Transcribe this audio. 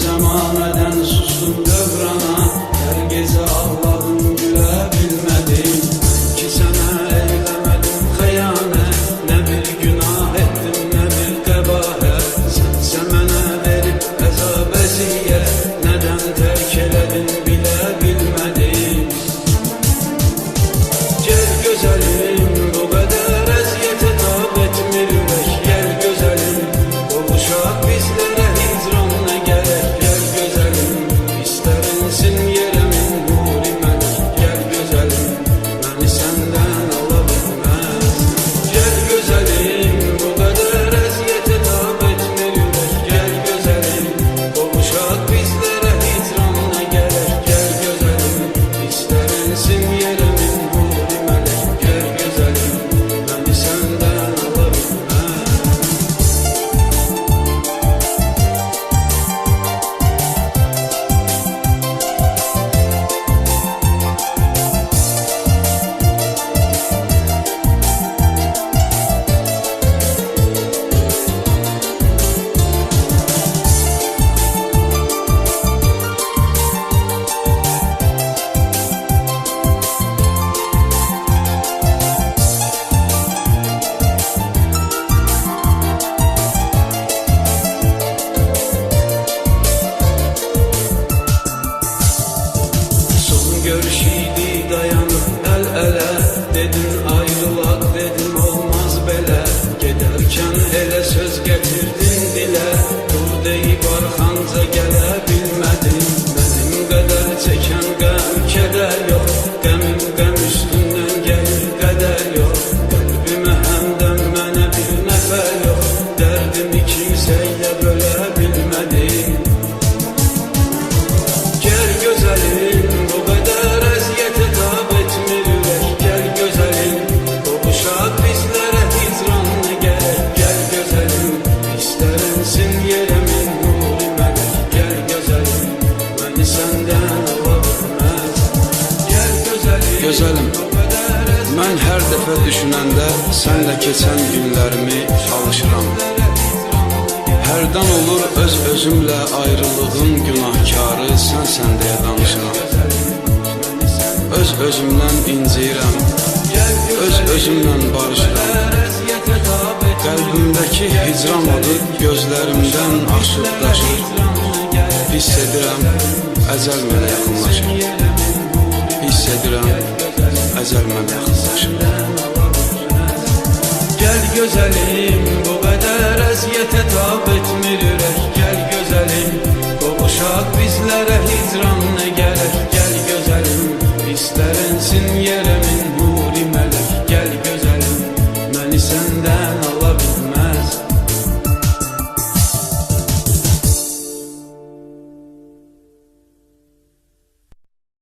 Zamaneden sustum dövrana, her gece ağladım gülebilmedim. Ki sana eylemedim hıyanet, ne bir günah ettim ne bir kabahat. Sen mənə verip əzab əziyyət, neden terk eledin bilebilmedim. Gel güzelim, bu kadar əziyyətə tab etmir ürək. Gel güzelim, qovuşaq bizlərə hicran nə gerek. Gel güzelim, isterinsin yeremin nuri melek. Gel güzelim, beni senden ala bilmez. Gel güzelim, bu kadar əziyyətə tab etmir ürək. Gel güzelim, qovuşaq bizlərə hicran nə gerek. Gel güzelim, isterinsin yeremin nuri melek. Gel güzelim, beni senden ala bilmez. Son görüşüydü dayanıp el ele, dedin ayrılak dedim olmaz bele. Giderken ele söz getirdin dile, dur deyip arxanca gələ bilmədin. Benim qədər çəkən qəm kədər yox, qəmim qəm üstündən gəlir qədər yox. Qəlbimə həmdən mənə bir nəfər yox, dərdimi kimsəyə bölə bilmədim. Gel güzelim, bu kadar əziyyətə tab etmir ürək. Gel güzelim, qovuşaq bizlərə hicran nə gerek. Gel güzelim, isterinsin yeremin nuri melek. Gel güzelim, beni senden ala bilmez. Gel güzelim, Gözəlim, mən hər dəfə düşünəndə sən də keçən günlərimi alışıram. Hərdən olur öz-özümlə ayrılığın günahkarı sənsən deyə danışıram. Öz-özümdən inciyirəm, öz-özümlə barışıram. Qəlbimdəki hicran odu gözlərimdən aşıb daşır. Hiss edirəm, əcəl mənə yaxınlaşır. Hiss edirəm, əcəl mənə yaxınlaşır. gel güzelim, bu kadar əziyyətə tab etmir